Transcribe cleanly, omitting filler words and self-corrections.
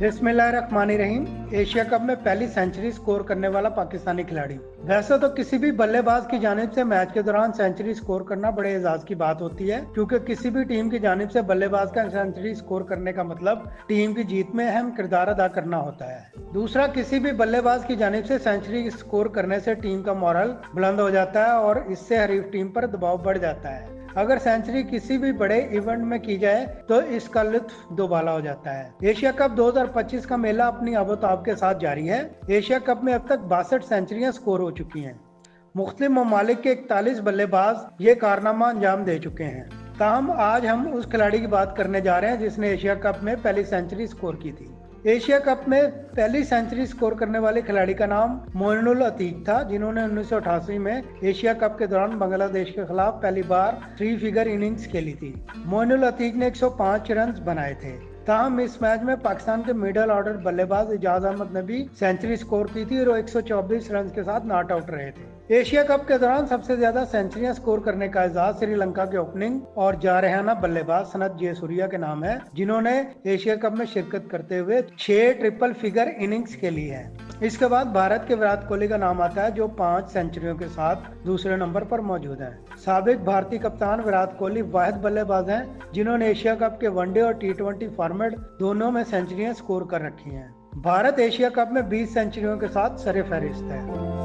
बिस्मिल्लाहिर्रहमानिर्रहीम। Asia cup में पहली सेंचुरी स्कोर करने वाला पाकिस्तानी खिलाड़ी। वैसे तो किसी भी बल्लेबाज की जानिब से मैच के दौरान सेंचुरी स्कोर करना बड़े एजाज की बात होती है, क्योंकि किसी भी टीम की जानिब से बल्लेबाज का सेंचुरी स्कोर करने का मतलब टीम की जीत में अहम किरदार अदा करना होता है। दूसरा, किसी भी बल्लेबाज की जानिब से सेंचुरी स्कोर करने से टीम का मोरल बुलंद हो जाता है और इससे हरीफ टीम पर दबाव बढ़ जाता है। अगर सेंचुरी किसी भी बड़े इवेंट में की जाए तो इसका लुत्फ दोबाला हो जाता है। एशिया कप 2025 का मेला अपनी आबोताब के साथ जारी है। एशिया कप में अब तक 62 सेंचुरियां स्कोर हो चुकी हैं। मुख्तलिफ ममालिक के 41 बल्लेबाज ये कारनामा अंजाम दे चुके हैं। ताहम आज हम उस खिलाड़ी की बात करने जा रहे हैं जिसने एशिया कप में पहली सेंचुरी स्कोर की थी। एशिया कप में पहली सेंचुरी स्कोर करने वाले खिलाड़ी का नाम मोइनुल अतीक था, जिन्होंने 1988 में एशिया कप के दौरान बांग्लादेश के खिलाफ पहली बार 3 फिगर इनिंग्स खेली थी। मोइनुल अतीक ने 105 रन बनाए थे। ताहम इस मैच में पाकिस्तान के मिडल ऑर्डर बल्लेबाज इजाज अहमद ने भी सेंचुरी स्कोर की थी और 124 रन के साथ नॉट आउट रहे थे। एशिया कप के दौरान सबसे ज्यादा सेंचुरियां स्कोर करने का एजाज श्रीलंका के ओपनिंग और जारहाना बल्लेबाज सनत जयसूर्या के नाम है, जिन्होंने एशिया कप में शिरकत करते हुए 6 ट्रिपल फिगर इनिंग्स खेली है। इसके बाद भारत के विराट कोहली का नाम आता है, जो 5 सेंचुरियों के साथ दूसरे नंबर पर मौजूद है। साबिक भारतीय कप्तान विराट कोहली वाहिद बल्लेबाज हैं जिन्होंने एशिया कप के वनडे और T20 फॉर्मेट दोनों में सेंचुरियां स्कोर कर रखी हैं। भारत एशिया कप में 20 सेंचुरियों के साथ सरे फहरिस्त है।